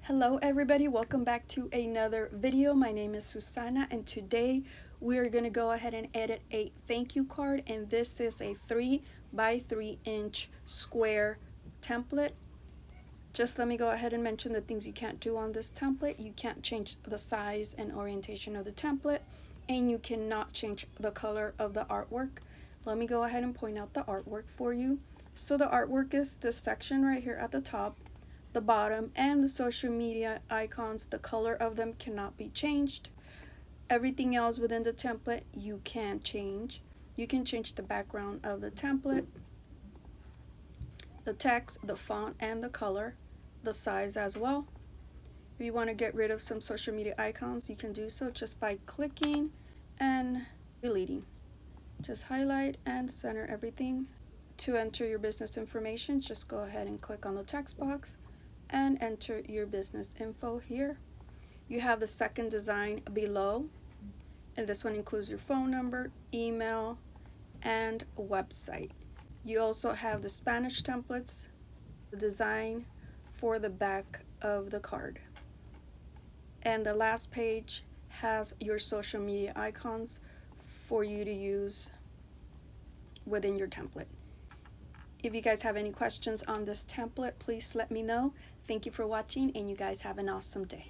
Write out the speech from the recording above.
Hello everybody, welcome back to another video. My name is Susana and today we're going to go ahead and edit a thank you card, and this is a 3 by 3 inch square template. Just let me go ahead and mention the things you can't do on this template. You can't change the size and orientation of the template, and you cannot change the color of the artwork. Let me go ahead and point out the artwork for you. So the artwork is this section right here at the top, the bottom, and the social media icons. The color of them cannot be changed. Everything else within the template you can change. You can change the background of the template, the text, the font, and the color, the size as well. If you want to get rid of some social media icons, you can do so just by clicking and deleting. Just highlight and center everything. To enter your business information, just go ahead and click on the text box and enter your business info here. You have the second design below, and this one includes your phone number, email, and website. You also have the Spanish templates, the design for the back of the card. And the last page has your social media icons for you to use within your template. If you guys have any questions on this template, please let me know. Thank you for watching, and you guys have an awesome day.